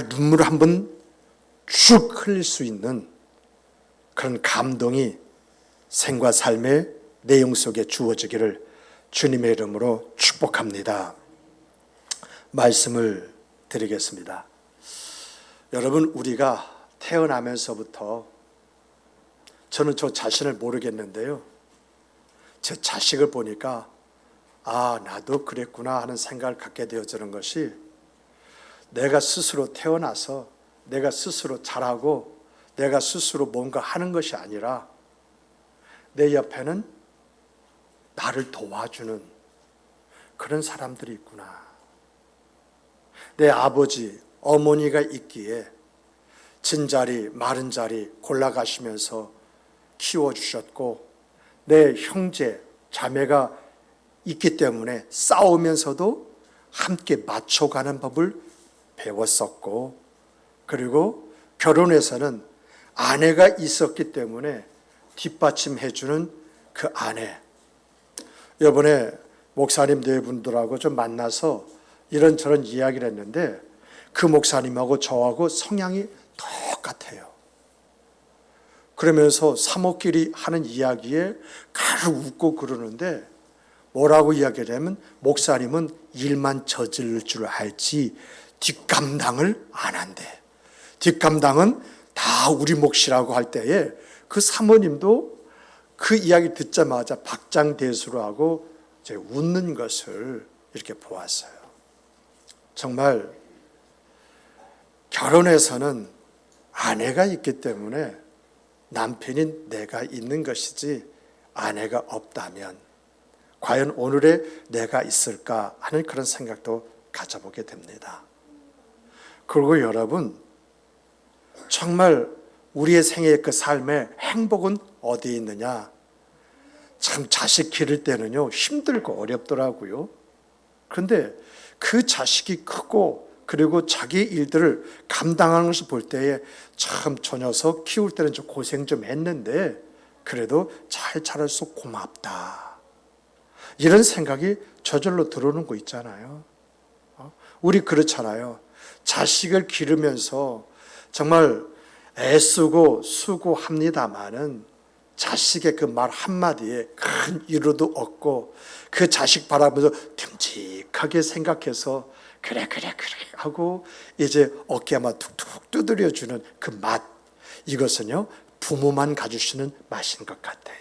눈물을 한번 쭉 흘릴 수 있는 그런 감동이 생과 삶의 내용 속에 주어지기를 주님의 이름으로 축복합니다. 말씀을 드리겠습니다. 여러분, 우리가 태어나면서부터 저는 저 자신을 모르겠는데요, 제 자식을 보니까 나도 그랬구나 하는 생각을 갖게 되어지는 것이, 내가 스스로 태어나서 내가 스스로 잘하고 내가 스스로 뭔가 하는 것이 아니라 내 옆에는 나를 도와주는 그런 사람들이 있구나. 내 아버지, 어머니가 있기에 진자리, 마른 자리 골라가시면서 키워주셨고, 내 형제, 자매가 있기 때문에 싸우면서도 함께 맞춰가는 법을 배웠었고, 그리고 결혼해서는 아내가 있었기 때문에 뒷받침해주는 그 아내. 이번에 목사님 네 분들하고 좀 만나서 이런저런 이야기를 했는데, 그 목사님하고 저하고 성향이 똑같아요. 그러면서 사모끼리 하는 이야기에 가르 웃고 그러는데, 뭐라고 이야기를 하면, 목사님은 일만 저지를 줄 알지 뒷감당을 안 한대. 뒷감당은 다 우리 몫이라고 할 때에 그 사모님도 그 이야기 듣자마자 박장대소를 하고 이제 웃는 것을 이렇게 보았어요. 정말 결혼해서는 아내가 있기 때문에 남편인 내가 있는 것이지, 아내가 없다면 과연 오늘의 내가 있을까 하는 그런 생각도 가져보게 됩니다. 그리고 여러분, 정말 우리의 생애의 그 삶의 행복은 어디에 있느냐? 참 자식 기를 때는요 힘들고 어렵더라고요. 그런데 그 자식이 크고 그리고 자기 일들을 감당하는 것을 볼 때에 참 저 녀석 키울 때는 좀 고생 좀 했는데 그래도 잘 자라서 고맙다, 이런 생각이 저절로 들어오는 거 있잖아요. 우리 그렇잖아요. 자식을 기르면서 정말 애쓰고 수고합니다마는 자식의 그 말 한마디에 큰 위로도 얻고, 그 자식 바라보면서 듬직하게 생각해서 그래 하고 이제 어깨만 툭툭 두드려주는 그 맛, 이것은요 부모만 가주시는 맛인 것 같아요.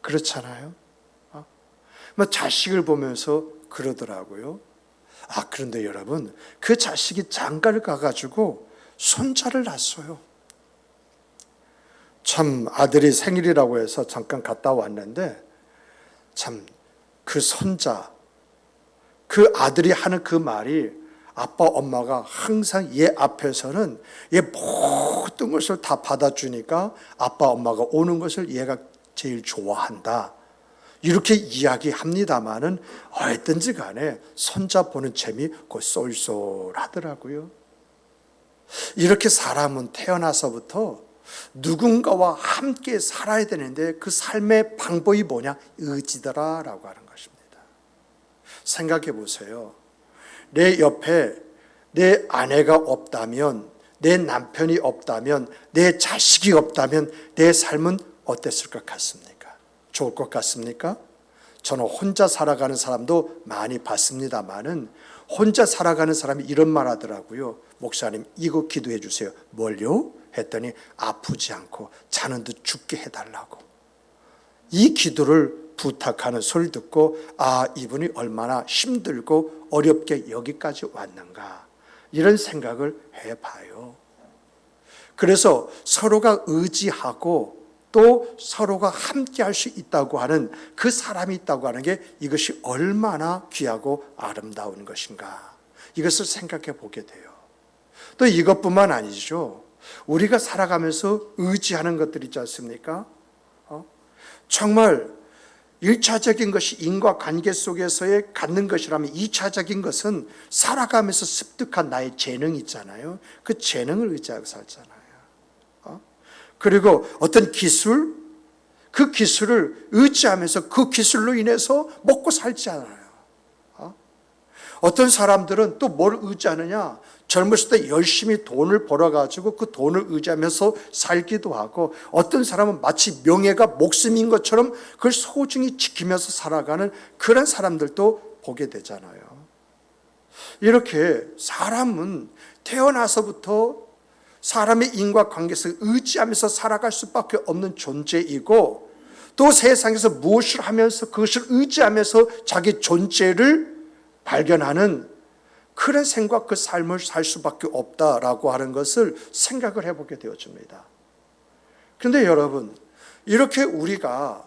그렇잖아요. 자식을 보면서 그러더라고요. 그런데 여러분, 그 자식이 장가를 가가지고 손자를 낳았어요. 참 아들이 생일이라고 해서 잠깐 갔다 왔는데, 참 그 손자, 그 아들이 하는 그 말이, 아빠 엄마가 항상 얘 앞에서는 얘 모든 것을 다 받아주니까 아빠 엄마가 오는 것을 얘가 제일 좋아한다, 이렇게 이야기합니다마는 어쨌든지 간에 손자 보는 재미 그 쏠쏠하더라고요. 이렇게 사람은 태어나서부터 누군가와 함께 살아야 되는데 그 삶의 방법이 뭐냐? 의지더라라고 하는 것입니다. 생각해 보세요. 내 옆에 내 아내가 없다면, 내 남편이 없다면, 내 자식이 없다면 내 삶은 어땠을 것 같습니까? 좋을 것 같습니까? 저는 혼자 살아가는 사람도 많이 봤습니다마는, 혼자 살아가는 사람이 이런 말 하더라고요. 목사님, 이거 기도해 주세요. 뭘요? 했더니 아프지 않고 자는 듯 죽게 해달라고. 이 기도를 부탁하는 소리를 듣고 이분이 얼마나 힘들고 어렵게 여기까지 왔는가, 이런 생각을 해봐요. 그래서 서로가 의지하고 또 서로가 함께 할 수 있다고 하는 그 사람이 있다고 하는 게, 이것이 얼마나 귀하고 아름다운 것인가, 이것을 생각해 보게 돼요. 또 이것뿐만 아니죠. 우리가 살아가면서 의지하는 것들 있지 않습니까? 정말 1차적인 것이 인과관계 속에서의 갖는 것이라면, 2차적인 것은 살아가면서 습득한 나의 재능이 있잖아요. 그 재능을 의지하고 살잖아요. 그리고 어떤 기술, 그 기술을 의지하면서 그 기술로 인해서 먹고 살지 않아요. 어떤 사람들은 또 뭘 의지하느냐? 젊었을 때 열심히 돈을 벌어가지고 그 돈을 의지하면서 살기도 하고, 어떤 사람은 마치 명예가 목숨인 것처럼 그걸 소중히 지키면서 살아가는 그런 사람들도 보게 되잖아요. 이렇게 사람은 태어나서부터 사람의 인과관계에서 의지하면서 살아갈 수밖에 없는 존재이고, 또 세상에서 무엇을 하면서 그것을 의지하면서 자기 존재를 발견하는 그런 생각, 그 삶을 살 수밖에 없다라고 하는 것을 생각을 해보게 되어집니다. 그런데 여러분, 이렇게 우리가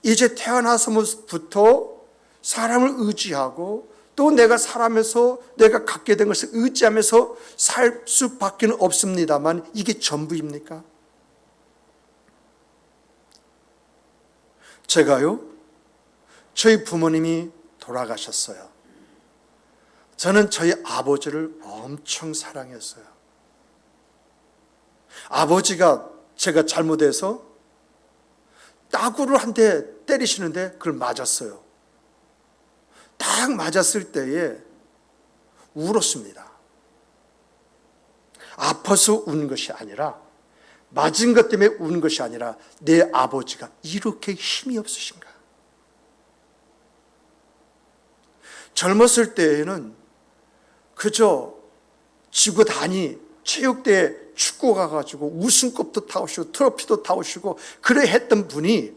이제 태어나서부터 사람을 의지하고 또 내가 살아면서 내가 갖게 된 것을 의지하면서 살 수밖에 없습니다만, 이게 전부입니까? 제가요, 저희 부모님이 돌아가셨어요. 저는 저희 아버지를 엄청 사랑했어요. 아버지가 제가 잘못해서 따구를 한 대 때리시는데 그걸 맞았어요. 딱 맞았을 때에 울었습니다. 아파서 우는 것이 아니라, 맞은 것 때문에 우는 것이 아니라, 내 아버지가 이렇게 힘이 없으신가. 젊었을 때에는 그저 지구단위 체육대회 축구 가가지고 우승컵도 타오시고 트로피도 타오시고 그래 했던 분이,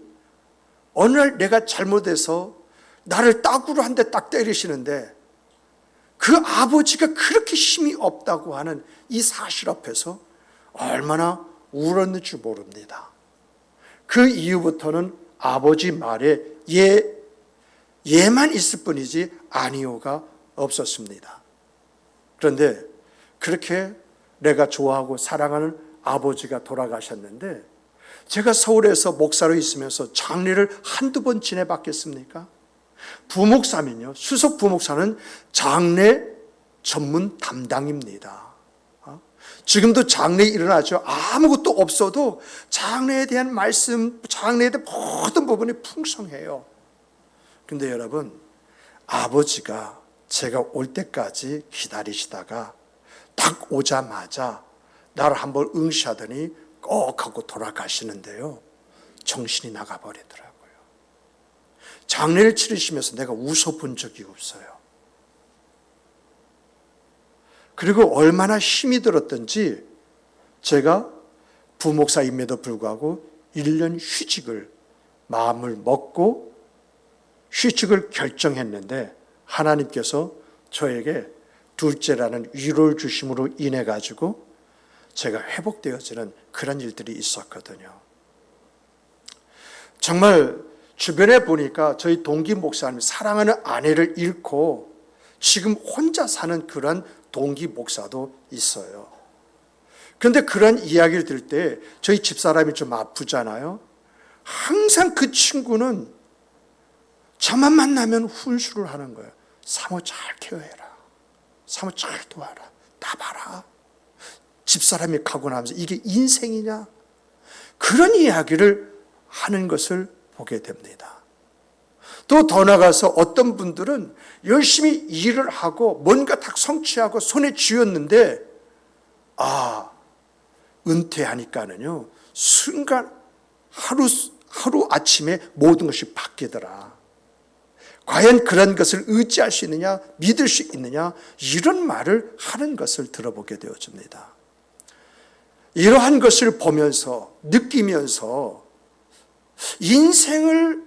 어느 날 내가 잘못해서 나를 따구로 한 대 딱 때리시는데 그 아버지가 그렇게 힘이 없다고 하는 이 사실 앞에서 얼마나 울었는지 모릅니다. 그 이후부터는 아버지 말에 예만 있을 뿐이지 아니오가 없었습니다. 그런데 그렇게 내가 좋아하고 사랑하는 아버지가 돌아가셨는데, 제가 서울에서 목사로 있으면서 장례를 한두 번 지내봤겠습니까? 부목사면요, 수석 부목사는 장례 전문 담당입니다. 지금도 장례 일어나죠. 아무것도 없어도 장례에 대한 말씀, 장례에 대한 모든 부분이 풍성해요. 그런데 여러분, 아버지가 제가 올 때까지 기다리시다가 딱 오자마자 나를 한번 응시하더니 꼭 하고 돌아가시는데요, 정신이 나가버리더라고요. 장례를 치르시면서 내가 웃어본 적이 없어요. 그리고 얼마나 힘이 들었던지, 제가 부목사임에도 불구하고 1년 휴직을 마음을 먹고 휴직을 결정했는데, 하나님께서 저에게 둘째라는 위로를 주심으로 인해 가지고 제가 회복되어지는 그런 일들이 있었거든요. 정말 주변에 보니까 저희 동기 목사님, 사랑하는 아내를 잃고 지금 혼자 사는 그런 동기 목사도 있어요. 그런데 그런 이야기를 들을 때 저희 집사람이 좀 아프잖아요. 항상 그 친구는 저만 만나면 훈수를 하는 거예요. 사모 잘 케어해라. 사모 잘 도와라. 나 봐라. 집사람이 가고 나면서 이게 인생이냐? 그런 이야기를 하는 것을 보게 됩니다. 또 더 나가서 어떤 분들은 열심히 일을 하고 뭔가 다 성취하고 손에 쥐었는데, 은퇴하니까는요, 순간 하루 아침에 모든 것이 바뀌더라. 과연 그런 것을 의지할 수 있느냐, 믿을 수 있느냐, 이런 말을 하는 것을 들어보게 되어집니다. 이러한 것을 보면서, 느끼면서 인생을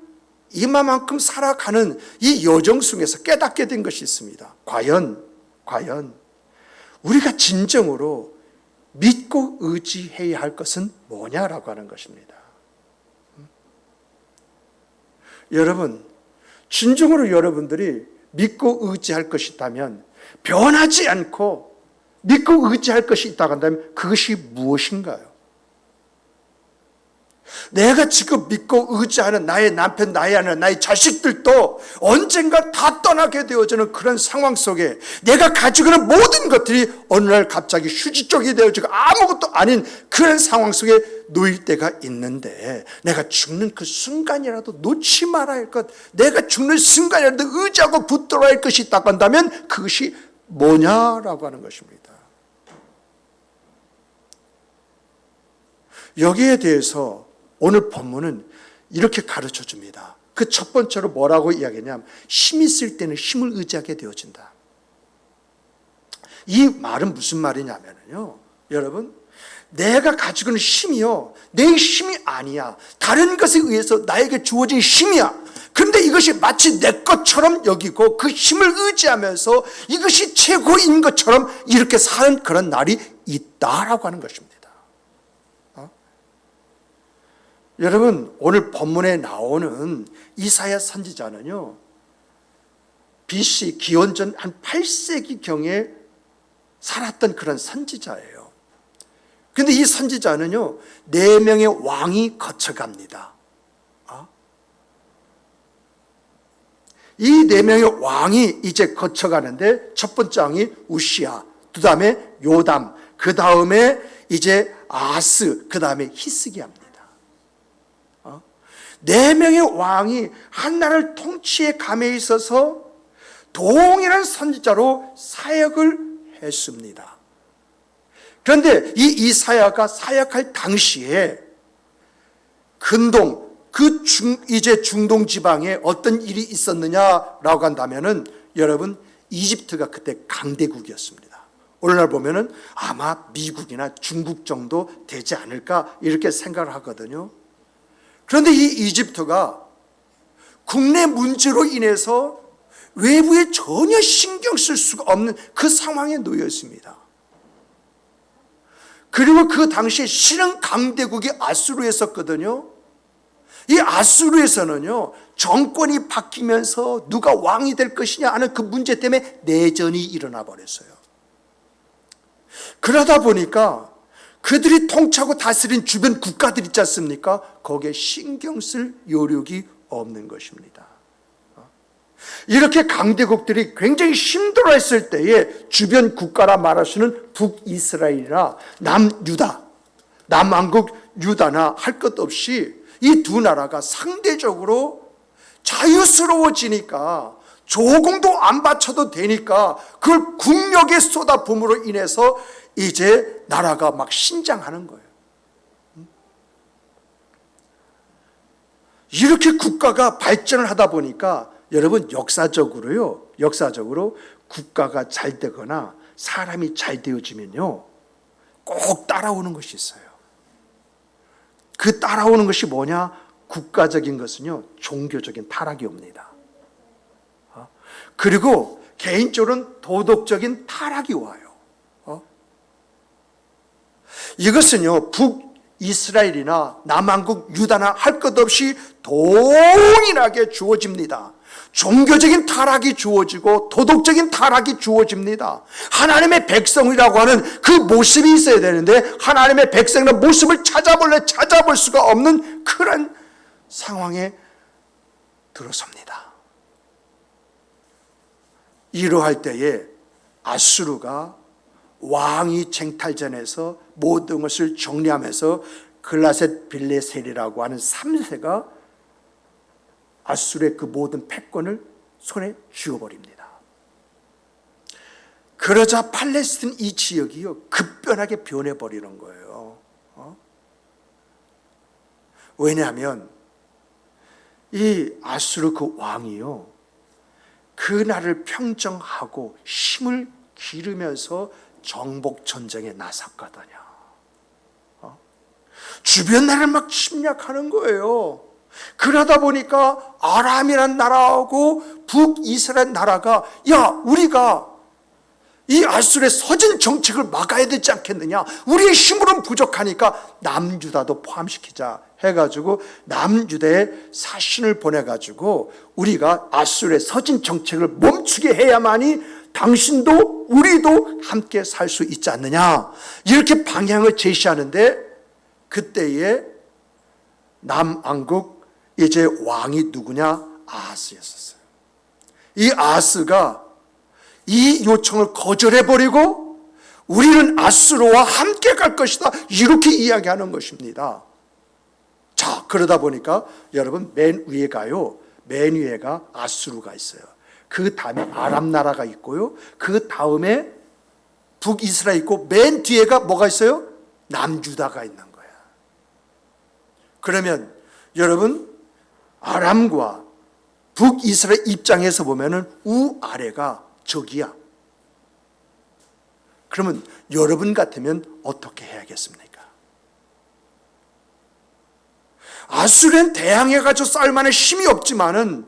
이마만큼 살아가는 이 여정 속에서 깨닫게 된 것이 있습니다. 과연 우리가 진정으로 믿고 의지해야 할 것은 뭐냐라고 하는 것입니다. 여러분, 진정으로 여러분들이 믿고 의지할 것이 있다면, 변하지 않고 믿고 의지할 것이 있다고 한다면 그것이 무엇인가요? 내가 지금 믿고 의지하는 나의 남편, 나의 아내, 나의 자식들도 언젠가 다 떠나게 되어지는 그런 상황 속에 내가 가지고 있는 모든 것들이 어느 날 갑자기 휴지쪽이 되어지고 아무것도 아닌 그런 상황 속에 놓일 때가 있는데, 내가 죽는 그 순간이라도 놓지 말아야 할 것, 내가 죽는 순간이라도 의지하고 붙들어야 할 것이 있다고 한다면 그것이 뭐냐라고 하는 것입니다. 여기에 대해서 오늘 본문은 이렇게 가르쳐 줍니다. 그 첫 번째로 뭐라고 이야기하냐면 힘이 있을 때는 힘을 의지하게 되어진다. 이 말은 무슨 말이냐면요, 여러분, 내가 가지고 있는 힘이요, 내 힘이 아니야. 다른 것에 의해서 나에게 주어진 힘이야. 그런데 이것이 마치 내 것처럼 여기고 그 힘을 의지하면서 이것이 최고인 것처럼 이렇게 사는 그런 날이 있다라고 하는 것입니다. 여러분, 오늘 본문에 나오는 이사야 선지자는요, BC 기원전 한 8세기경에 살았던 그런 선지자예요. 그런데 이 선지자는요, 4명의 왕이 거쳐갑니다. 이 4명의 왕이 이제 거쳐가는데, 첫 번째 왕이 우시야, 그 다음에 요담, 그 다음에 이제 아스, 그 다음에 히스기야입니다. 4명의 왕이 한 나라를 통치해 감에 있어서 동일한 선지자로 사역을 했습니다. 그런데 이 이사야가 사역할 당시에 근동, 이제 중동 지방에 어떤 일이 있었느냐라고 한다면은, 여러분, 이집트가 그때 강대국이었습니다. 오늘날 보면은 아마 미국이나 중국 정도 되지 않을까 이렇게 생각을 하거든요. 그런데 이 이집트가 국내 문제로 인해서 외부에 전혀 신경 쓸 수가 없는 그 상황에 놓여 있습니다. 그리고 그 당시에 실은 강대국이 아수르였었거든요. 이 아수르에서는요, 정권이 바뀌면서 누가 왕이 될 것이냐 하는 그 문제 때문에 내전이 일어나 버렸어요. 그러다 보니까 그들이 통치하고 다스린 주변 국가들 있지 않습니까? 거기에 신경 쓸 여력이 없는 것입니다. 이렇게 강대국들이 굉장히 힘들어했을 때에 주변 국가라 말할 수는 북이스라엘이나 남유다, 남왕국 유다나 할 것 없이 이 두 나라가 상대적으로 자유스러워지니까, 조공도 안 바쳐도 되니까 그걸 국력의 쏟아붐으로 인해서 이제 나라가 막 신장하는 거예요. 이렇게 국가가 발전을 하다 보니까, 여러분, 역사적으로 국가가 잘 되거나 사람이 잘 되어지면요, 꼭 따라오는 것이 있어요. 그 따라오는 것이 뭐냐? 국가적인 것은요, 종교적인 타락이 옵니다. 그리고 개인적으로는 도덕적인 타락이 와요. 이것은요, 북이스라엘이나 남한국 유다나 할 것 없이 동일하게 주어집니다. 종교적인 타락이 주어지고 도덕적인 타락이 주어집니다. 하나님의 백성이라고 하는 그 모습이 있어야 되는데, 하나님의 백성의 모습을 찾아볼 수가 없는 그런 상황에 들어섭니다. 이러할 때에 아수르가 왕위 쟁탈전에서 모든 것을 정리하면서 글라셋 빌레셀이라고 하는 3세가 아수르의 그 모든 패권을 손에 쥐어버립니다. 그러자 팔레스틴 이 지역이요, 급변하게 변해버리는 거예요. 왜냐하면 이 아수르 그 왕이요, 그 나라를 평정하고 힘을 기르면서 정복 전쟁에 나섰거든요. 주변 나라를 막 침략하는 거예요. 그러다 보니까 아람이라는 나라하고 북이스라엘 나라가, 야, 우리가 이 아수르의 서진 정책을 막아야 되지 않겠느냐, 우리의 힘으로는 부족하니까 남유다도 포함시키자 해가지고 남유다에 사신을 보내가지고, 우리가 아수르의 서진 정책을 멈추게 해야만이 당신도 우리도 함께 살 수 있지 않느냐, 이렇게 방향을 제시하는데, 그때에 남왕국 이제 왕이 누구냐? 아하스였었어요. 이 아하스가 이 요청을 거절해버리고 우리는 아수르와 함께 갈 것이다, 이렇게 이야기하는 것입니다. 자, 그러다 보니까 여러분, 맨 위에가 아수르가 있어요. 그 다음에 아람 나라가 있고요. 그 다음에 북이스라엘 있고 맨 뒤에가 뭐가 있어요? 남유다가 있는 거야. 그러면 여러분 아람과 북이스라엘 입장에서 보면은 우아래가 적이야. 그러면 여러분 같으면 어떻게 해야겠습니까? 아수르는 대항해가지고 싸울 만한 힘이 없지만은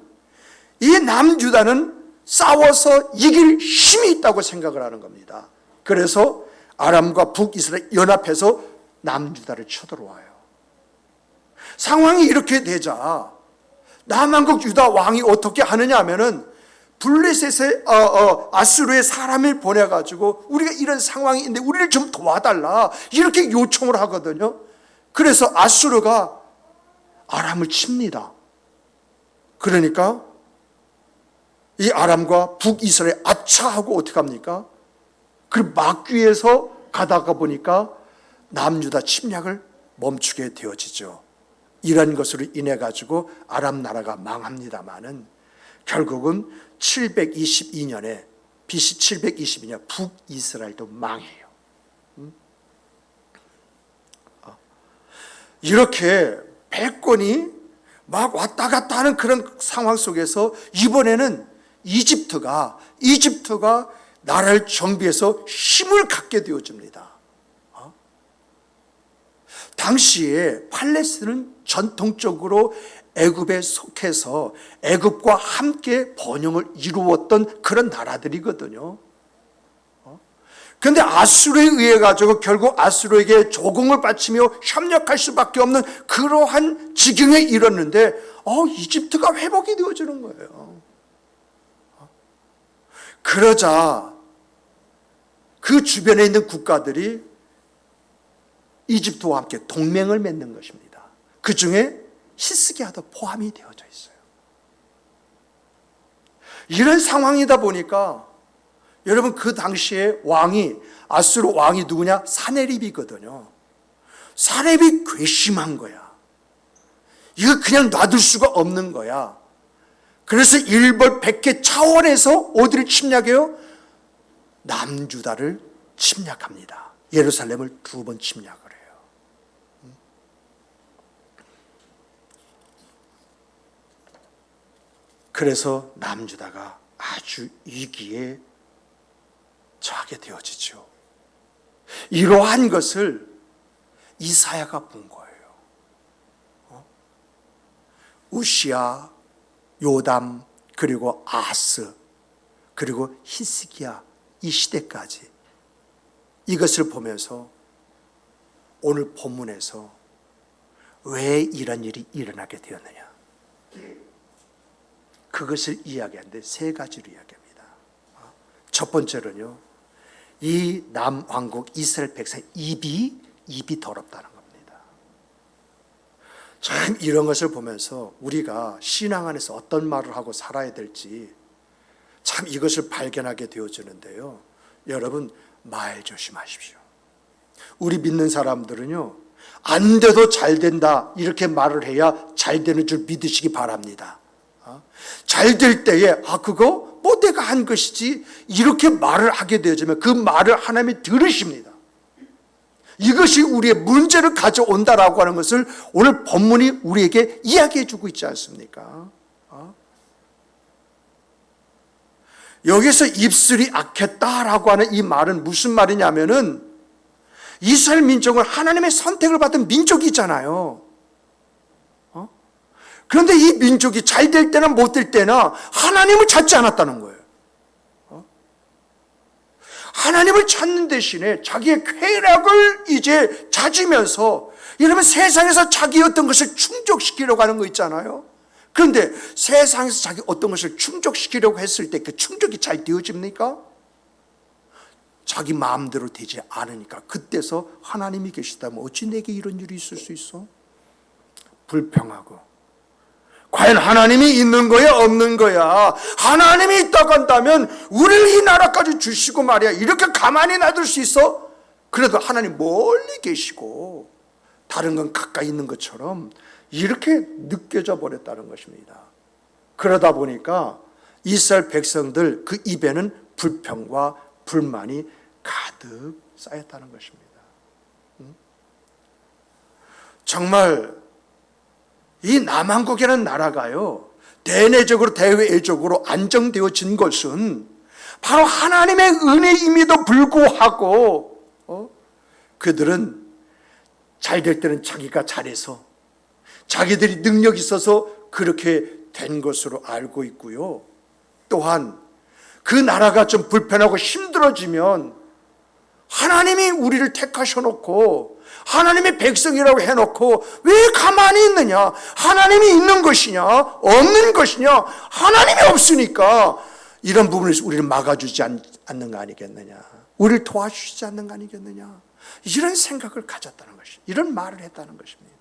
이 남유다는 싸워서 이길 힘이 있다고 생각을 하는 겁니다. 그래서 아람과 북이스라엘 연합해서 남유다를 쳐들어와요. 상황이 이렇게 되자 남한국 유다 왕이 어떻게 하느냐 하면은 블레셋의 아수르의 사람을 보내가지고 우리가 이런 상황이 있는데 우리를 좀 도와달라 이렇게 요청을 하거든요. 그래서 아수르가 아람을 칩니다. 그러니까 이 아람과 북이스라엘 아차하고 어떻게 합니까? 그 막귀에서 가다가 보니까 남유다 침략을 멈추게 되어지죠. 이런 것으로 인해 가지고 아람 나라가 망합니다마는 결국은 722년에 BC 722년 북이스라엘도 망해요. 이렇게 패권이 막 왔다 갔다 하는 그런 상황 속에서 이번에는 이집트가 나라를 정비해서 힘을 갖게 되어집니다. 당시에 팔레스틴은 전통적으로 애굽에 속해서 애굽과 함께 번영을 이루었던 그런 나라들이거든요. 그런데 아수르에 의해 가지고 결국 아수르에게 조공을 바치며 협력할 수밖에 없는 그러한 지경에 이르렀는데 이집트가 회복이 되어지는 거예요. 그러자 그 주변에 있는 국가들이 이집트와 함께 동맹을 맺는 것입니다. 그 중에 히스기야도 포함이 되어져 있어요. 이런 상황이다 보니까 여러분 그 당시에 아수르 왕이 누구냐? 사네립이거든요. 사네립이 괘씸한 거야. 이거 그냥 놔둘 수가 없는 거야. 그래서 일벌백계 차원에서 어디를 침략해요? 남유다를 침략합니다. 예루살렘을 2번 침략을 해요. 그래서 남유다가 아주 위기에 처하게 되어지죠. 이러한 것을 이사야가 본 거예요. 우시야, 요담, 그리고 아스, 그리고 히스기야 이 시대까지 이것을 보면서 오늘 본문에서 왜 이런 일이 일어나게 되었느냐, 그것을 이야기하는데 3가지로 이야기합니다. 첫 번째로는요, 이 남왕국 이스라엘 백성 입이 더럽다는 겁니다. 참 이런 것을 보면서 우리가 신앙 안에서 어떤 말을 하고 살아야 될지 참 이것을 발견하게 되어지는데요. 여러분 말 조심하십시오. 우리 믿는 사람들은요, 안 돼도 잘 된다 이렇게 말을 해야 잘 되는 줄 믿으시기 바랍니다. 잘 될 때에 그거 뭐 내가 한 것이지 이렇게 말을 하게 되어지면 그 말을 하나님이 들으십니다. 이것이 우리의 문제를 가져온다라고 하는 것을 오늘 본문이 우리에게 이야기해 주고 있지 않습니까? 여기서 입술이 악했다라고 하는 이 말은 무슨 말이냐면은 이스라엘 민족은 하나님의 선택을 받은 민족이잖아요. 그런데 이 민족이 잘 될 때나 못 될 때나 하나님을 찾지 않았다는 거예요. 하나님을 찾는 대신에 자기의 쾌락을 이제 찾으면서, 이러면 세상에서 자기 어떤 것을 충족시키려고 하는 거 있잖아요. 그런데 세상에서 자기 어떤 것을 충족시키려고 했을 때 그 충족이 잘 되어집니까? 자기 마음대로 되지 않으니까 그때서 하나님이 계시다면 어찌 내게 이런 일이 있을 수 있어? 불평하고, 과연 하나님이 있는 거야 없는 거야? 하나님이 있다고 한다면 우리를 이 나라까지 주시고 말이야 이렇게 가만히 놔둘 수 있어? 그래도 하나님 멀리 계시고 다른 건 가까이 있는 것처럼 이렇게 느껴져 버렸다는 것입니다. 그러다 보니까 이스라엘 백성들 그 입에는 불평과 불만이 가득 쌓였다는 것입니다. 정말 이 남한국이라는 나라가요, 대내적으로 대외적으로 안정되어진 것은 바로 하나님의 은혜임에도 불구하고 그들은 잘 될 때는 자기가 잘해서 자기들이 능력이 있어서 그렇게 된 것으로 알고 있고요. 또한 그 나라가 좀 불편하고 힘들어지면 하나님이 우리를 택하셔놓고 하나님의 백성이라고 해놓고 왜 가만히 있느냐? 하나님이 있는 것이냐? 없는 것이냐? 하나님이 없으니까 이런 부분을 우리를 막아주지 않는 거 아니겠느냐? 우리를 도와주시지 않는 거 아니겠느냐? 이런 생각을 가졌다는 것이, 이런 말을 했다는 것입니다.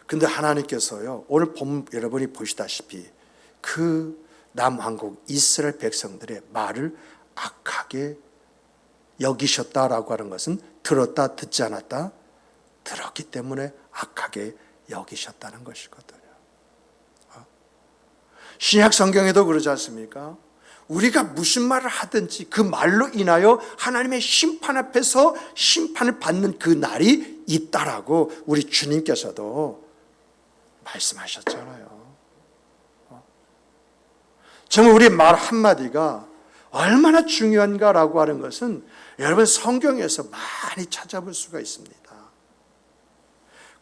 근데 하나님께서요, 오늘 여러분이 보시다시피 그 남왕국 이스라엘 백성들의 말을 악하게 여기셨다라고 하는 것은 들었다 듣지 않았다, 들었기 때문에 악하게 여기셨다는 것이거든요. 신약 성경에도 그러지 않습니까? 우리가 무슨 말을 하든지 그 말로 인하여 하나님의 심판 앞에서 심판을 받는 그 날이 있다라고 우리 주님께서도 말씀하셨잖아요. 정말 우리 말 한마디가 얼마나 중요한가라고 하는 것은 여러분 성경에서 많이 찾아볼 수가 있습니다.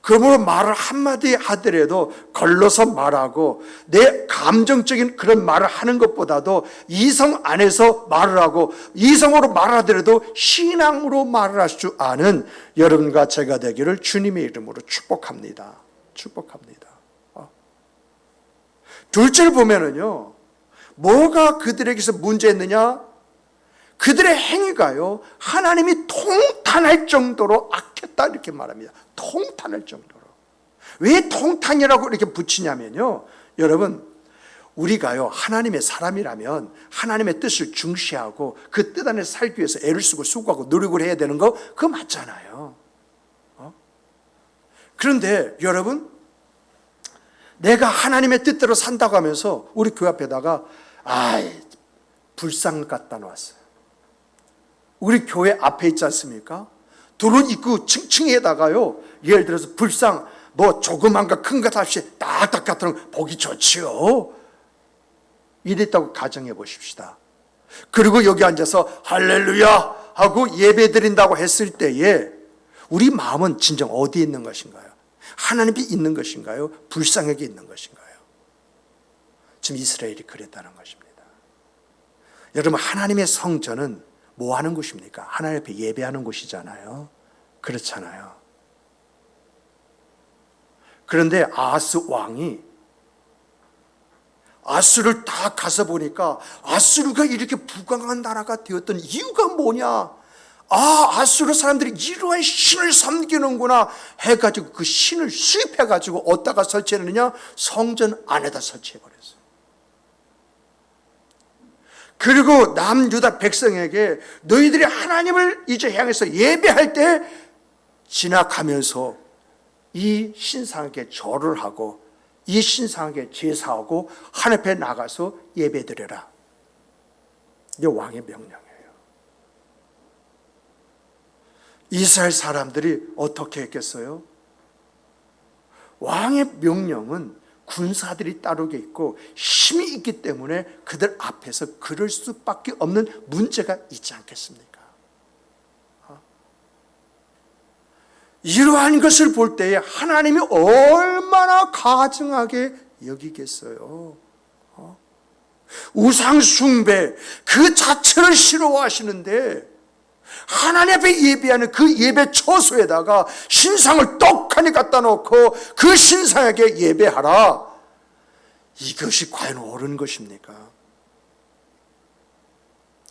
그러므로 말을 한마디 하더라도 걸러서 말하고 내 감정적인 그런 말을 하는 것보다도 이성 안에서 말을 하고 이성으로 말하더라도 신앙으로 말을 할 줄 아는 여러분과 제가 되기를 주님의 이름으로 축복합니다. 축복합니다. 둘째를 보면은요, 뭐가 그들에게서 문제였느냐? 그들의 행위가요, 하나님이 통탄할 정도로 악했다 이렇게 말합니다. 통탄할 정도로. 왜 통탄이라고 이렇게 붙이냐면요, 여러분 우리가요 하나님의 사람이라면 하나님의 뜻을 중시하고 그 뜻 안에 살기 위해서 애를 쓰고 수고하고 노력을 해야 되는 거 그거 맞잖아요. 그런데 여러분, 내가 하나님의 뜻대로 산다고 하면서 우리 교회 앞에다가 불상을 갖다 놨어요. 우리 교회 앞에 있지 않습니까? 도로 입구 층층에다가요, 예를 들어서 불상 뭐 조그만 거 큰 거 없이 딱딱 갖다 놓으면 보기 좋지요. 이랬다고 가정해 보십시다. 그리고 여기 앉아서 할렐루야 하고 예배 드린다고 했을 때에 우리 마음은 진정 어디에 있는 것인가요? 하나님이 있는 것인가요? 불쌍하게 있는 것인가요? 지금 이스라엘이 그랬다는 것입니다. 여러분, 하나님의 성전은 뭐 하는 곳입니까? 하나님 앞에 예배하는 곳이잖아요. 그렇잖아요. 그런데 아하스 왕이 아수르를 다 가서 보니까 아수르가 이렇게 부강한 나라가 되었던 이유가 뭐냐? 아수르 사람들이 이러한 신을 섬기는구나 해가지고 그 신을 수입해가지고 어디다가 설치했느냐? 성전 안에다 설치해버렸어요. 그리고 남유다 백성에게 너희들이 하나님을 이제 향해서 예배할 때 지나가면서 이 신상에게 절을 하고 이 신상에게 제사하고 하나님 앞에 나가서 예배드려라. 이게 왕의 명령이에요. 이스라엘 사람들이 어떻게 했겠어요? 왕의 명령은 군사들이 따르게 있고 힘이 있기 때문에 그들 앞에서 그럴 수밖에 없는 문제가 있지 않겠습니까? 이러한 것을 볼 때에 하나님이 얼마나 가증하게 여기겠어요. 우상 숭배 그 자체를 싫어하시는데 하나님 앞에 예배하는 그 예배 처소에다가 신상을 떡하니 갖다 놓고 그 신상에게 예배하라. 이것이 과연 옳은 것입니까?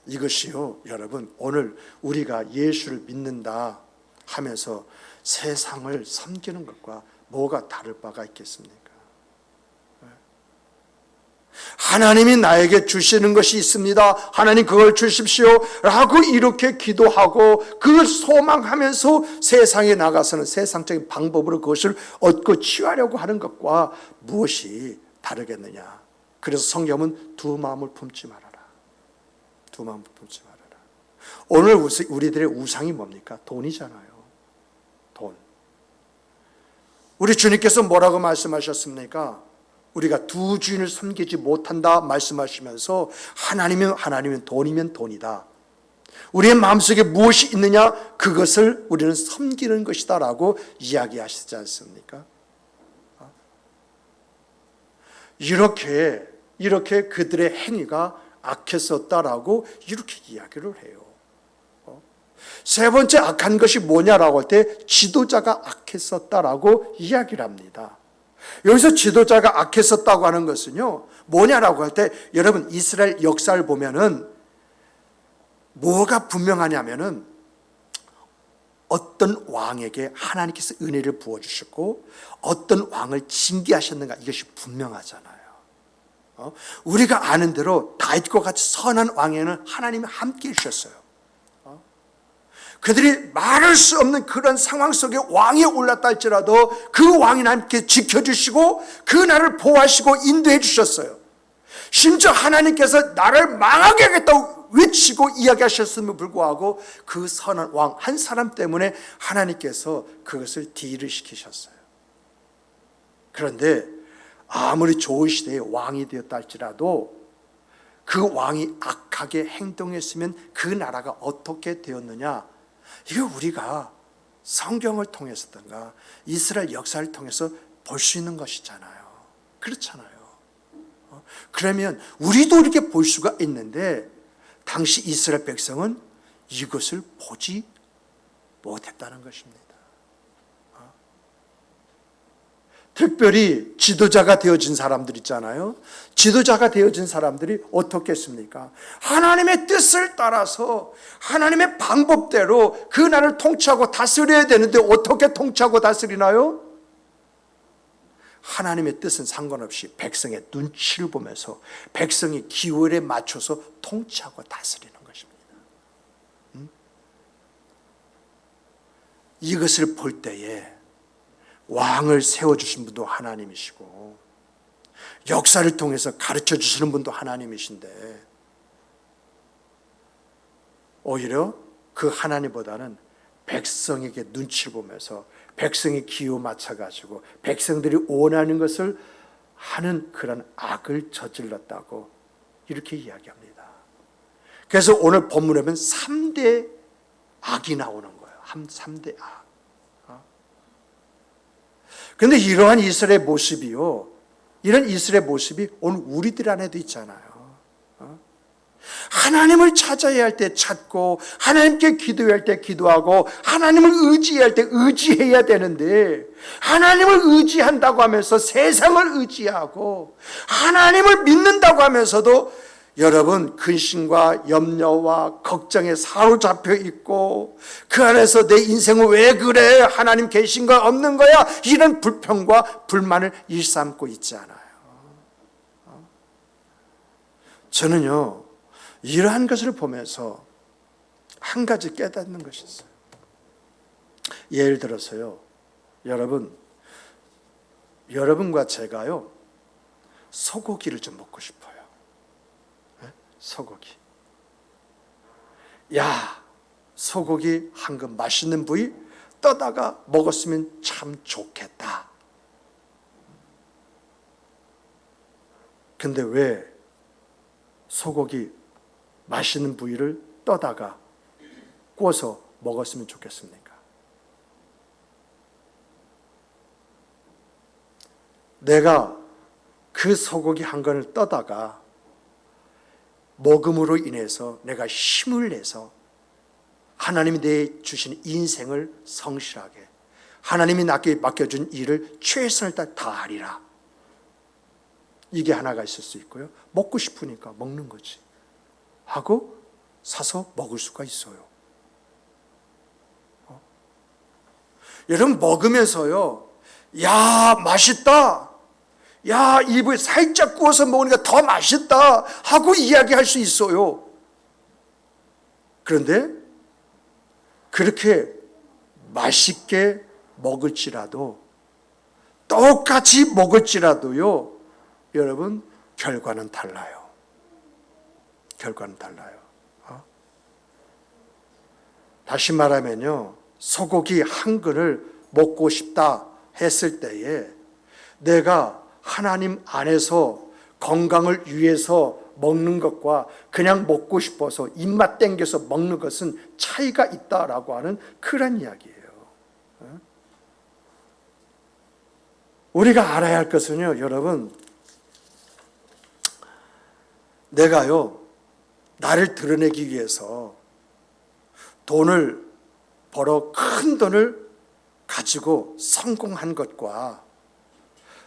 이것이요, 여러분, 오늘 우리가 예수를 믿는다 하면서 세상을 섬기는 것과 뭐가 다를 바가 있겠습니까? 하나님이 나에게 주시는 것이 있습니다. 하나님 그걸 주십시오 라고 이렇게 기도하고 그걸 소망하면서 세상에 나가서는 세상적인 방법으로 그것을 얻고 취하려고 하는 것과 무엇이 다르겠느냐. 그래서 성경은 두 마음을 품지 말아라. 두 마음을 품지 말아라. 오늘 우리들의 우상이 뭡니까? 돈이잖아요. 돈. 우리 주님께서 뭐라고 말씀하셨습니까? 우리가 두 주인을 섬기지 못한다 말씀하시면서 하나님은 돈이면 돈이다. 우리의 마음속에 무엇이 있느냐? 그것을 우리는 섬기는 것이다 라고 이야기하시지 않습니까? 이렇게 그들의 행위가 악했었다라고 이렇게 이야기를 해요. 세 번째 악한 것이 뭐냐라고 할 때 지도자가 악했었다라고 이야기를 합니다. 여기서 지도자가 악했었다고 하는 것은요, 뭐냐라고 할 때 여러분 이스라엘 역사를 보면은 뭐가 분명하냐면은 어떤 왕에게 하나님께서 은혜를 부어주셨고 어떤 왕을 징계하셨는가 이것이 분명하잖아요. 우리가 아는 대로 다윗과 같이 선한 왕에는 하나님이 함께 해주셨어요. 그들이 말할 수 없는 그런 상황 속에 왕이 올랐다 할지라도 그 왕이 함께 지켜주시고 그 나라를 보호하시고 인도해 주셨어요. 심지어 하나님께서 나를 망하게 하겠다고 외치고 이야기하셨음에 불구하고 그 선한 왕 한 사람 때문에 하나님께서 그것을 딜을 시키셨어요. 그런데 아무리 좋은 시대에 왕이 되었다 할지라도 그 왕이 악하게 행동했으면 그 나라가 어떻게 되었느냐, 이거 우리가 성경을 통해서든가 이스라엘 역사를 통해서 볼 수 있는 것이잖아요. 그렇잖아요. 그러면 우리도 이렇게 볼 수가 있는데 당시 이스라엘 백성은 이것을 보지 못했다는 것입니다. 특별히 지도자가 되어진 사람들 있잖아요. 지도자가 되어진 사람들이 어떻게 했습니까? 하나님의 뜻을 따라서 하나님의 방법대로 그 나라를 통치하고 다스려야 되는데 어떻게 통치하고 다스리나요? 하나님의 뜻은 상관없이 백성의 눈치를 보면서 백성의 기호에 맞춰서 통치하고 다스리는 것입니다. 이것을 볼 때에 왕을 세워주신 분도 하나님이시고 역사를 통해서 가르쳐 주시는 분도 하나님이신데 오히려 그 하나님보다는 백성에게 눈치를 보면서 백성의 기호 맞춰가지고 백성들이 원하는 것을 하는 그런 악을 저질렀다고 이렇게 이야기합니다. 그래서 오늘 본문에 보면 3대 악이 나오는 거예요. 3대 악. 그런데 이러한 이스라엘의 모습이요, 이런 이스라엘의 모습이 오늘 우리들 안에도 있잖아요. 하나님을 찾아야 할 때 찾고 하나님께 기도해야 할 때 기도하고 하나님을 의지해야 할 때 의지해야 되는데 하나님을 의지한다고 하면서 세상을 의지하고 하나님을 믿는다고 하면서도 여러분 근심과 염려와 걱정에 사로잡혀 있고 그 안에서 내 인생은 왜 그래? 하나님 계신 거야? 없는 거야? 이런 불평과 불만을 일삼고 있지 않아요. 저는요 이러한 것을 보면서 한 가지 깨닫는 것이 있어요. 예를 들어서요, 여러분과 제가요 소고기를 좀 먹고 싶어요. 소고기. 야, 소고기 한 근 맛있는 부위 떠다가 먹었으면 참 좋겠다. 근데 왜 소고기 맛있는 부위를 떠다가 구워서 먹었으면 좋겠습니까? 내가 그 소고기 한 근을 떠다가 먹음으로 인해서 내가 힘을 내서 하나님이 내 주신 인생을 성실하게 하나님이 나에게 맡겨준 일을 최선을 다하리라. 이게 하나가 있을 수 있고요. 먹고 싶으니까 먹는 거지 하고 사서 먹을 수가 있어요. 여러분 먹으면서요, 야 맛있다, 야 입을 살짝 구워서 먹으니까 더 맛있다 하고 이야기할 수 있어요. 그런데 그렇게 맛있게 먹을지라도 똑같이 먹을지라도요 여러분 결과는 달라요. 결과는 달라요. 다시 말하면요, 소고기 한 근을 먹고 싶다 했을 때에 내가 하나님 안에서 건강을 위해서 먹는 것과 그냥 먹고 싶어서 입맛 땡겨서 먹는 것은 차이가 있다라고 하는 그런 이야기예요. 우리가 알아야 할 것은요, 여러분, 내가요 나를 드러내기 위해서 돈을 벌어 큰 돈을 가지고 성공한 것과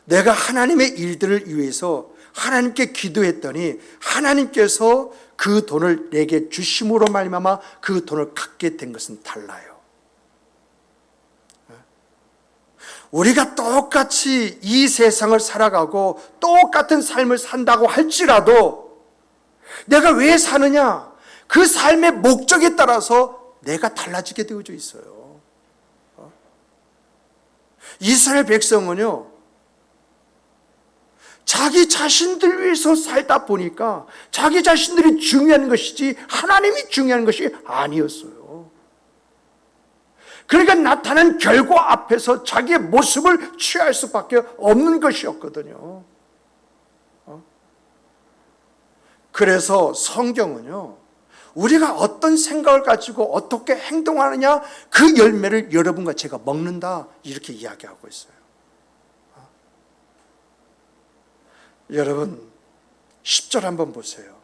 내가 하나님의 일들을 위해서 하나님께 기도했더니 하나님께서 그 돈을 내게 주심으로 말미암아 그 돈을 갖게 된 것은 달라요. 우리가 똑같이 이 세상을 살아가고 똑같은 삶을 산다고 할지라도 내가 왜 사느냐? 그 삶의 목적에 따라서 내가 달라지게 되어져 있어요. 이스라엘 백성은요, 자기 자신들 위해서 살다 보니까 자기 자신들이 중요한 것이지 하나님이 중요한 것이 아니었어요. 그러니까 나타난 결과 앞에서 자기의 모습을 취할 수밖에 없는 것이었거든요. 그래서 성경은요, 우리가 어떤 생각을 가지고 어떻게 행동하느냐 그 열매를 여러분과 제가 먹는다 이렇게 이야기하고 있어요. 여러분 10절 한번 보세요.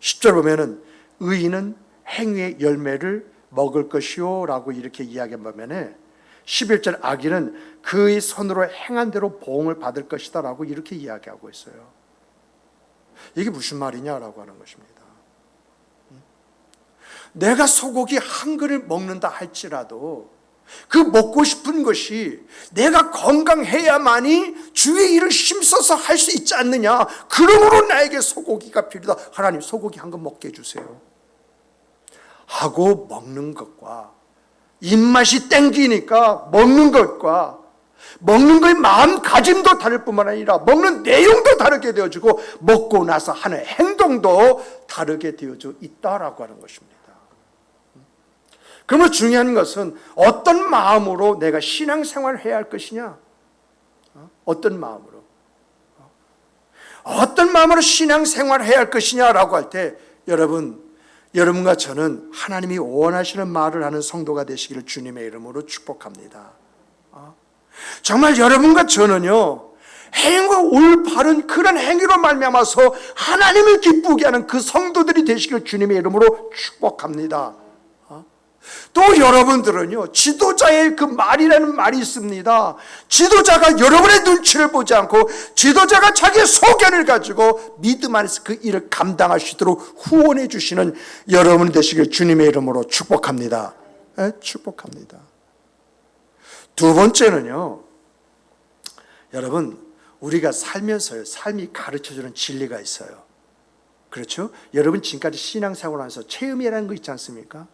10절 보면은 의인은 행위의 열매를 먹을 것이요 라고 이렇게 이야기하면 11절 악인은 그의 손으로 행한 대로 보응을 받을 것이다 라고 이렇게 이야기하고 있어요. 이게 무슨 말이냐라고 하는 것입니다. 내가 소고기 한 그릇 먹는다 할지라도 그 먹고 싶은 것이 내가 건강해야만이 주의 일을 힘써서 할 수 있지 않느냐. 그러므로 나에게 소고기가 필요하다. 하나님 소고기 한 건 먹게 해주세요 하고 먹는 것과 입맛이 땡기니까 먹는 것과 먹는 거의 마음가짐도 다를 뿐만 아니라 먹는 내용도 다르게 되어지고 먹고 나서 하는 행동도 다르게 되어져 있다라고 하는 것입니다. 그러면 중요한 것은 어떤 마음으로 내가 신앙생활을 해야 할 것이냐? 어떤 마음으로? 어떤 마음으로 신앙생활을 해야 할 것이냐라고 할 때 여러분과 저는 하나님이 원하시는 말을 하는 성도가 되시기를 주님의 이름으로 축복합니다. 정말 여러분과 저는요, 행과 올바른 그런 행위로 말미암아서 하나님을 기쁘게 하는 그 성도들이 되시기를 주님의 이름으로 축복합니다. 또 여러분들은요, 지도자의 그 말이라는 말이 있습니다. 지도자가 여러분의 눈치를 보지 않고 지도자가 자기의 소견을 가지고 믿음 안에서 그 일을 감당할 수 있도록 후원해 주시는 여러분 되시길 주님의 이름으로 축복합니다. 네, 축복합니다. 두 번째는요, 여러분 우리가 살면서요, 삶이 가르쳐주는 진리가 있어요. 그렇죠? 여러분 지금까지 신앙생활하면서 체험이라는 거 있지 않습니까?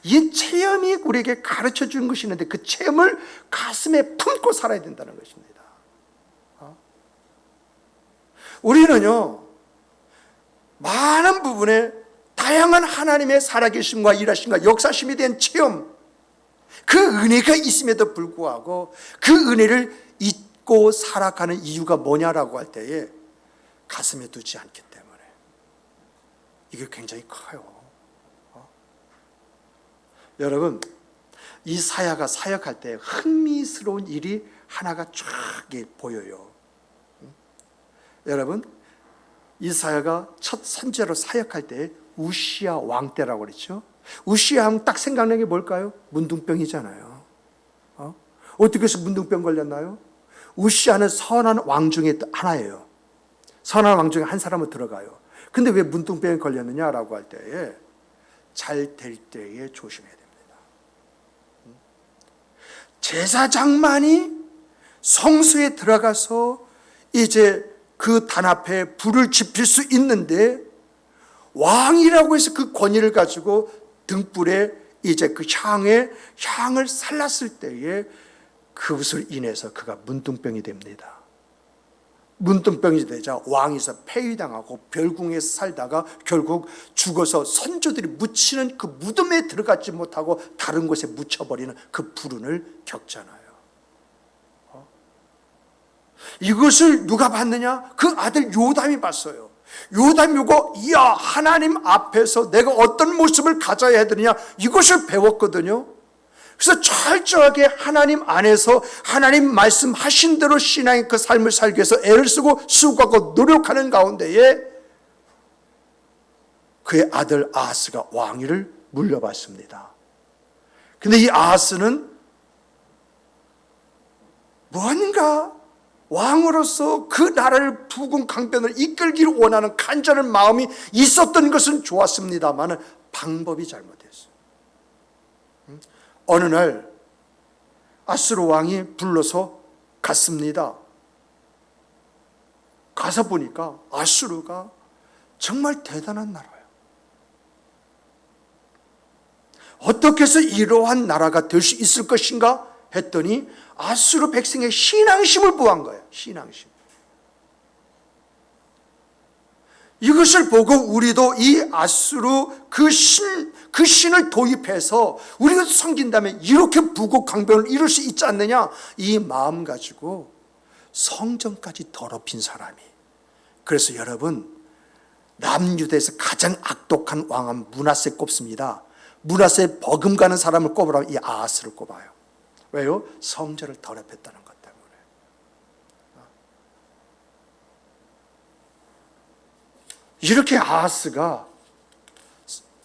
이 체험이 우리에게 가르쳐 주는 것이 있는데 그 체험을 가슴에 품고 살아야 된다는 것입니다. 우리는요, 많은 부분에 다양한 하나님의 살아계심과 일하심과 역사심에 대한 체험, 그 은혜가 있음에도 불구하고 그 은혜를 잊고 살아가는 이유가 뭐냐라고 할 때에 가슴에 두지 않기 때문에 이게 굉장히 커요. 여러분, 이 사야가 사역할 때 흥미스러운 일이 하나가 쫙 보여요. 여러분, 이 사야가 첫 선지자로 사역할 때 우시야 왕 때라고 그랬죠. 우시야 하면 딱 생각나는 게 뭘까요? 문둥병이잖아요. 어떻게 해서 문둥병 걸렸나요? 우시야는 선한 왕 중에 하나예요. 선한 왕 중에 한 사람은 들어가요. 근데 왜 문둥병에 걸렸느냐라고 할 때에 잘 될 때에 조심해야 됩니다. 제사장만이 성소에 들어가서 이제 그 단 앞에 불을 지필 수 있는데 왕이라고 해서 그 권위를 가지고 등불에 이제 그 향을 살랐을 때에 그것을 인해서 그가 문둥병이 됩니다. 문둥병이 되자 왕에서 폐위당하고 별궁에서 살다가 결국 죽어서 선조들이 묻히는 그 무덤에 들어가지 못하고 다른 곳에 묻혀버리는 그 불운을 겪잖아요. 이것을 누가 봤느냐? 그 아들 요담이 봤어요. 요담이 보고 이야, 하나님 앞에서 내가 어떤 모습을 가져야 되느냐, 이것을 배웠거든요. 그래서 철저하게 하나님 안에서 하나님 말씀하신 대로 신앙의 그 삶을 살기 위해서 애를 쓰고 수고하고 노력하는 가운데에 그의 아들 아하스가 왕위를 물려받습니다. 근데 이 아하스는 무언가 왕으로서 그 나라를 부군 강변을 이끌기를 원하는 간절한 마음이 있었던 것은 좋았습니다만 방법이 잘못됐어요. 어느 날 아수르 왕이 불러서 갔습니다. 가서 보니까 아수르가 정말 대단한 나라예요. 어떻게 해서 이러한 나라가 될 수 있을 것인가 했더니 아수르 백성의 신앙심을 보한 거예요. 신앙심. 이것을 보고 우리도 이 아수르 그 신을 도입해서 우리가 섬긴다면 이렇게 부국강변을 이룰 수 있지 않느냐, 이 마음 가지고 성전까지 더럽힌 사람이. 그래서 여러분, 남유다에서 가장 악독한 왕은 므낫세 꼽습니다. 므낫세 버금가는 사람을 꼽으라면 이 아하스를 꼽아요. 왜요? 성전을 더럽혔다는 것 때문에. 이렇게 아하스가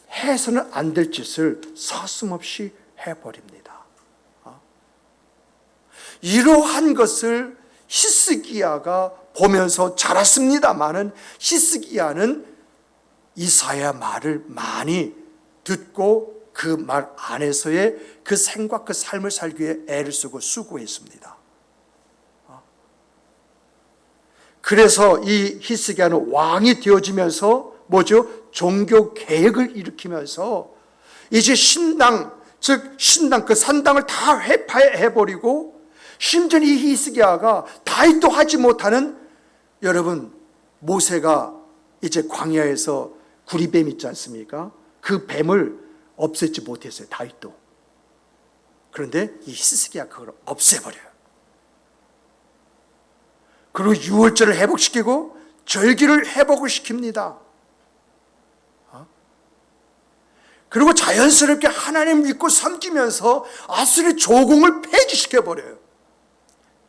해서는 안 될 짓을 서슴없이 해버립니다. 이러한 것을 히스기야가 보면서 자랐습니다마는 히스기야는 이사야 말을 많이 듣고 그 말 안에서의 그 생각, 그 삶을 살기 위해 애를 쓰고 수고했습니다. 그래서 이 히스기야는 왕이 되어지면서 뭐죠? 종교 개혁을 일으키면서 이제 신당, 즉 신당 그 산당을 다 회파해버리고, 심지어 이 히스기야가 다윗도 하지 못하는, 여러분 모세가 이제 광야에서 구리뱀 있지 않습니까? 그 뱀을 없애지 못했어요, 다윗도. 그런데 이 히스기야가 그걸 없애버려요. 그리고 유월절을 회복시키고 절기를 회복을 시킵니다. 그리고 자연스럽게 하나님 믿고 섬기면서 아수르 조공을 폐지시켜버려요.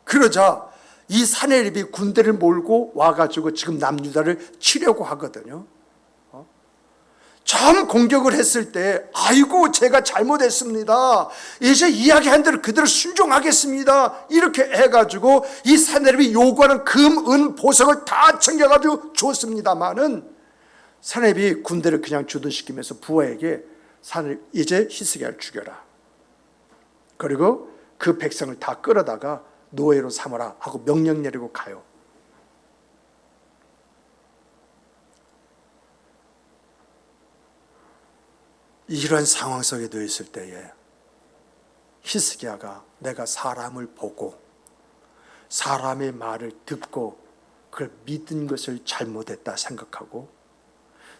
그러자 이 사내립이 군대를 몰고 와가지고 지금 남유다를 치려고 하거든요. 처음 공격을 했을 때 아이고 제가 잘못했습니다, 이제 이야기한 대로 그대로 순종하겠습니다, 이렇게 해가지고 이 사내립이 요구하는 금, 은, 보석을 다 챙겨가지고 줬습니다마는 사내립이 군대를 그냥 주둔시키면서 부하에게 이제 히스기야를 죽여라, 그리고 그 백성을 다 끌어다가 노예로 삼아라 하고 명령 내리고 가요. 이런 상황 속에 놓여 있을 때에 히스기야가 내가 사람을 보고 사람의 말을 듣고 그걸 믿은 것을 잘못했다 생각하고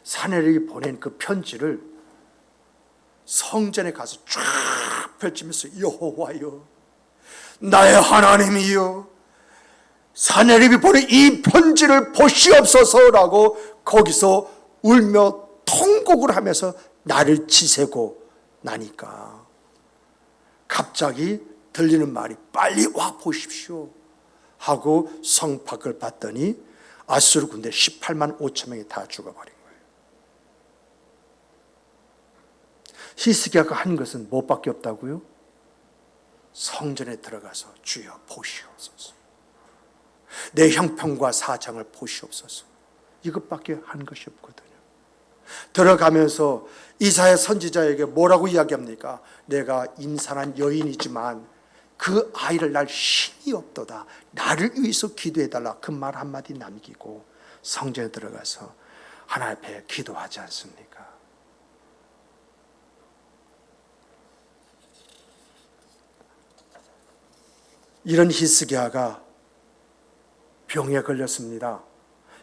사내립이 보낸 그 편지를 성전에 가서 쫙 펼치면서 여호와여, 나의 하나님이여, 사내립이 보낸 이 편지를 보시옵소서라고 거기서 울며 통곡을 하면서 나를 치세고 나니까 갑자기 들리는 말이 빨리 와 보십시오 하고 성 밖을 봤더니 아수르 군대 18만 5천 명이 다 죽어버린 거예요. 히스기야가 한 것은 뭐밖에 없다고요? 성전에 들어가서 주여 보시옵소서, 내 형편과 사정을 보시옵소서, 이것밖에 한 것이 없거든요. 들어가면서 이사야 선지자에게 뭐라고 이야기합니까? 내가 인산한 여인이지만 그 아이를 날 힘이 없도다, 나를 위해서 기도해달라, 그 말 한마디 남기고 성전에 들어가서 하나님 앞에 기도하지 않습니까? 이런 히스기야가 병에 걸렸습니다.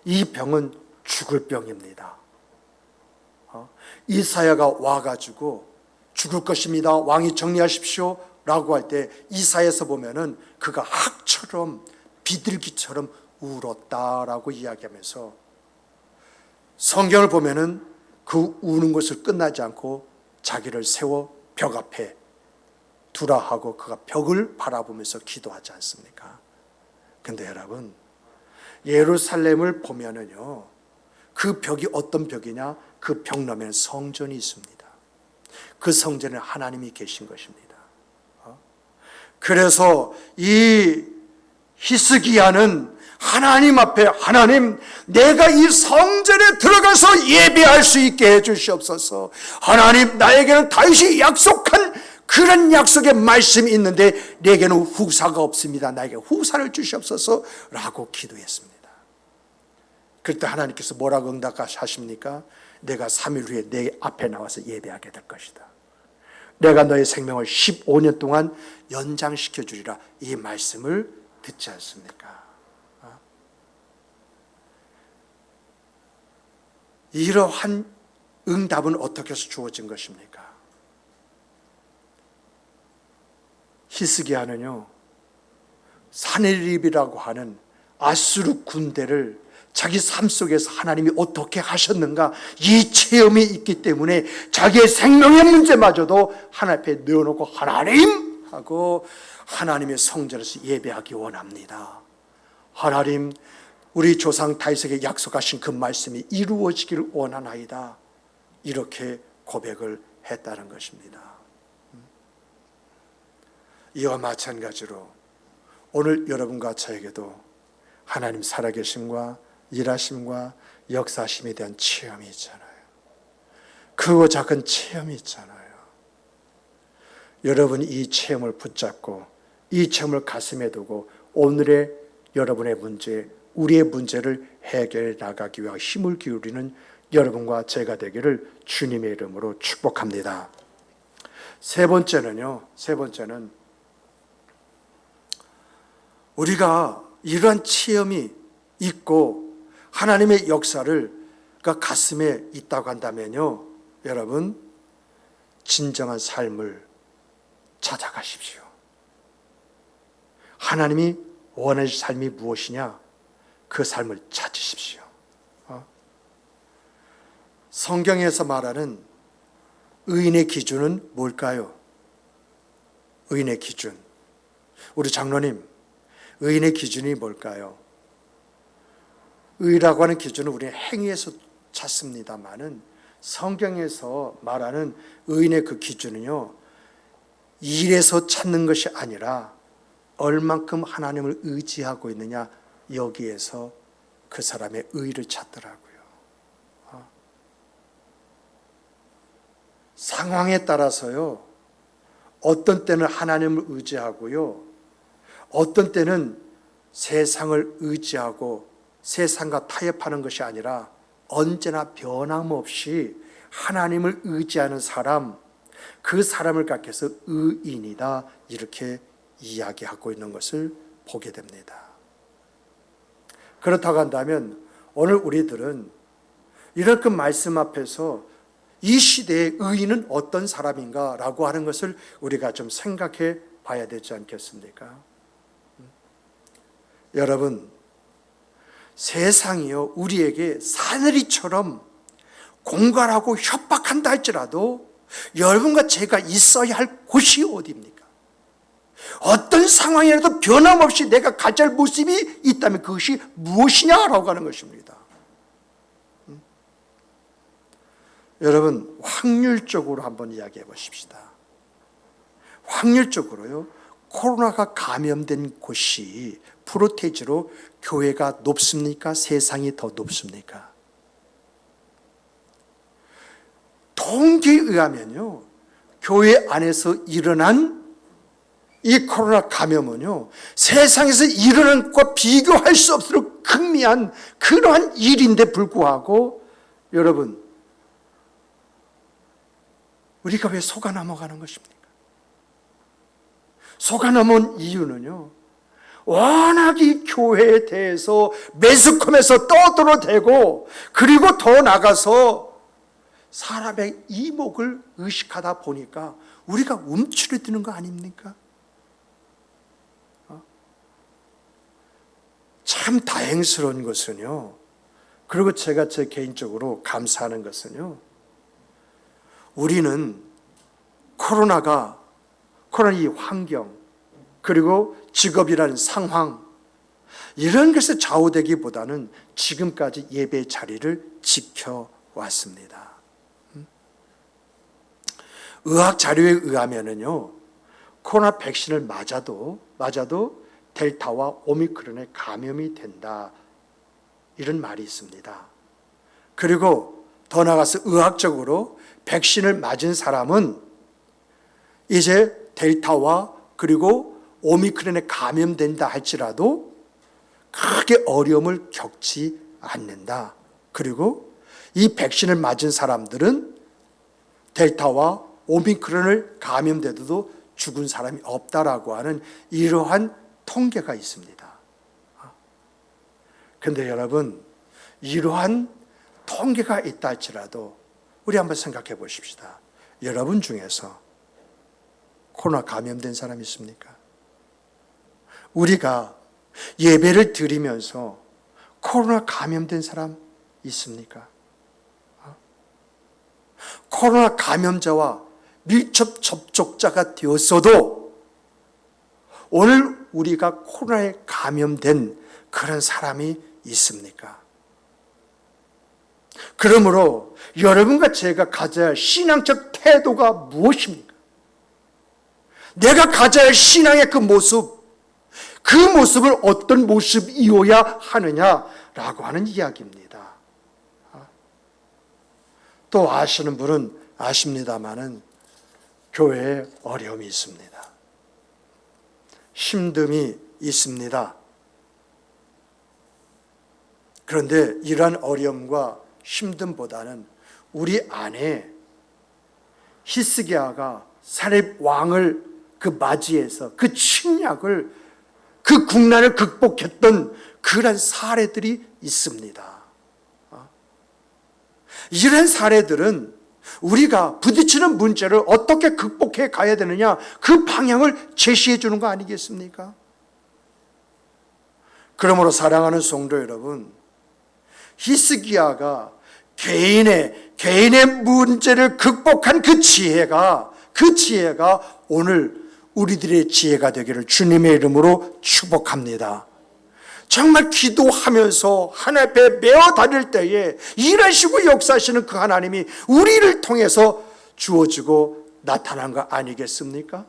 이 병은 죽을 병입니다. 이사야가 와가지고 죽을 것입니다. 왕이 정리하십시오. 라고 할 때 이사야에서 보면은 그가 학처럼 비둘기처럼 울었다라고 이야기하면서 성경을 보면은 그 우는 것을 끝나지 않고 자기를 세워 벽 앞에 두라 하고 그가 벽을 바라보면서 기도하지 않습니까? 근데 여러분, 예루살렘을 보면은요, 그 벽이 어떤 벽이냐? 그 벽 너머에 성전이 있습니다. 그 성전에 하나님이 계신 것입니다. 그래서 이 히스기야는 하나님 앞에, 하나님, 내가 이 성전에 들어가서 예배할 수 있게 해주시옵소서. 하나님, 나에게는 다윗이 약속한 그런 약속의 말씀이 있는데 내게는 후사가 없습니다. 나에게 후사를 주시옵소서 라고 기도했습니다. 그때 하나님께서 뭐라고 응답하십니까? 내가 3일 후에 내 앞에 나와서 예배하게 될 것이다. 내가 너의 생명을 15년 동안 연장시켜 주리라. 이 말씀을 듣지 않습니까? 이러한 응답은 어떻게 해서 주어진 것입니까? 히스기야는요, 사네립이라고 하는 아수르 군대를 자기 삶 속에서 하나님이 어떻게 하셨는가, 이 체험이 있기 때문에 자기의 생명의 문제마저도 하나님 앞에 내어놓고 하나님 하고 하나님의 성전에서 예배하기 원합니다. 하나님, 우리 조상 다윗에게 약속하신 그 말씀이 이루어지기를 원하나이다. 이렇게 고백을 했다는 것입니다. 이와 마찬가지로 오늘 여러분과 저에게도 하나님 살아계심과 일하심과 역사심에 대한 체험이 있잖아요. 크고 작은 체험이 있잖아요. 여러분이 이 체험을 붙잡고 이 체험을 가슴에 두고 오늘의 여러분의 문제, 우리의 문제를 해결해 나가기 위해 힘을 기울이는 여러분과 제가 되기를 주님의 이름으로 축복합니다. 세 번째는 우리가 이러한 체험이 있고 하나님의 역사를 가슴에 있다고 한다면요, 여러분, 진정한 삶을 찾아가십시오. 하나님이 원하는 삶이 무엇이냐? 그 삶을 찾으십시오. 성경에서 말하는 의인의 기준은 뭘까요? 의인의 기준. 우리 장로님, 의인의 기준이 뭘까요? 의라고 하는 기준은 우리는 행위에서 찾습니다만은 성경에서 말하는 의인의 그 기준은요, 일에서 찾는 것이 아니라 얼만큼 하나님을 의지하고 있느냐, 여기에서 그 사람의 의를 찾더라고요. 상황에 따라서요, 어떤 때는 하나님을 의지하고요, 어떤 때는 세상을 의지하고 세상과 타협하는 것이 아니라 언제나 변함없이 하나님을 의지하는 사람, 그 사람을 가리켜서 의인이다, 이렇게 이야기하고 있는 것을 보게 됩니다. 그렇다고 한다면 오늘 우리들은 이렇게 말씀 앞에서 이 시대의 의인은 어떤 사람인가 라고 하는 것을 우리가 좀 생각해 봐야 되지 않겠습니까? 여러분, 세상이요, 우리에게 사내리처럼 공갈하고 협박한다 할지라도 여러분과 제가 있어야 할 곳이 어디입니까? 어떤 상황이라도 변함없이 내가 가져야 할 모습이 있다면 그것이 무엇이냐라고 하는 것입니다. 여러분, 확률적으로 한번 이야기해 보십시다. 확률적으로요, 코로나가 감염된 곳이 프로테이지로 교회가 높습니까? 세상이 더 높습니까? 통계에 의하면요, 교회 안에서 일어난 이 코로나 감염은요, 세상에서 일어난 것과 비교할 수 없도록 극미한 그러한 일인데 불구하고 여러분, 우리가 왜 속아 넘어가는 것입니까? 속아 넘은 이유는요, 워낙 이 교회에 대해서 매스컴에서 떠들어대고, 그리고 더 나가서 사람의 이목을 의식하다 보니까 우리가 움츠러드는 거 아닙니까? 참 다행스러운 것은요, 그리고 제가 제 개인적으로 감사하는 것은요, 우리는 코로나 이 환경, 그리고 직업이라는 상황, 이런 것에 좌우되기보다는 지금까지 예배 자리를 지켜왔습니다. 의학 자료에 의하면은요, 코로나 백신을 맞아도 델타와 오미크론에 감염이 된다, 이런 말이 있습니다. 그리고 더 나아가서 의학적으로 백신을 맞은 사람은 이제 델타와 그리고 오미크론에 감염된다 할지라도 크게 어려움을 겪지 않는다. 그리고 이 백신을 맞은 사람들은 델타와 오미크론을 감염돼도 죽은 사람이 없다라고 하는 이러한 통계가 있습니다. 그런데 여러분, 이러한 통계가 있다 할지라도 우리 한번 생각해 보십시다. 여러분 중에서 코로나 감염된 사람 있습니까? 우리가 예배를 드리면서 코로나 감염된 사람 있습니까? 코로나 감염자와 밀접 접촉자가 되었어도 오늘 우리가 코로나에 감염된 그런 사람이 있습니까? 그러므로 여러분과 제가 가져야 할 신앙적 태도가 무엇입니까? 내가 가져야 할 신앙의 그 모습을 어떤 모습이어야 하느냐라고 하는 이야기입니다. 또 아시는 분은 아십니다마는 교회에 어려움이 있습니다. 힘듦이 있습니다. 그런데 이러한 어려움과 힘듦보다는 우리 안에 히스기야가 사렙 왕을 그 맞이해서 그 침략을, 그 국난을 극복했던 그런 사례들이 있습니다. 이런 사례들은 우리가 부딪히는 문제를 어떻게 극복해 가야 되느냐, 그 방향을 제시해 주는 거 아니겠습니까? 그러므로 사랑하는 성도 여러분, 히스기야가 개인의 문제를 극복한 그 지혜가 오늘 우리들의 지혜가 되기를 주님의 이름으로 축복합니다. 정말 기도하면서 하나님 앞에 매어 다닐 때에 일하시고 역사하시는 그 하나님이 우리를 통해서 주어지고 나타난 거 아니겠습니까?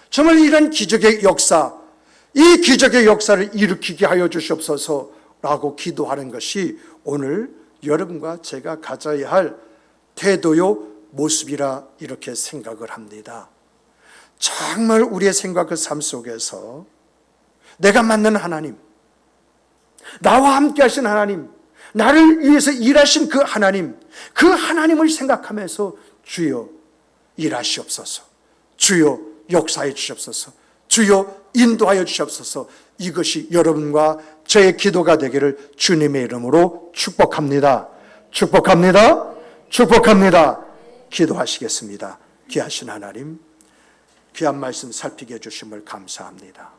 정말 이런 기적의 역사, 이 기적의 역사를 일으키게 하여 주시옵소서라고 기도하는 것이 오늘 여러분과 제가 가져야 할 태도요 모습이라 이렇게 생각을 합니다. 정말 우리의 생각 그 삶 속에서 내가 만난 하나님, 나와 함께 하신 하나님, 나를 위해서 일하신 그 하나님을 생각하면서 주여 일하시옵소서, 주여 역사해 주시옵소서, 주여 인도하여 주시옵소서, 이것이 여러분과 저의 기도가 되기를 주님의 이름으로 축복합니다. 축복합니다. 축복합니다. 기도하시겠습니다. 귀하신 하나님, 귀한 말씀 살피게 해주심을 감사합니다.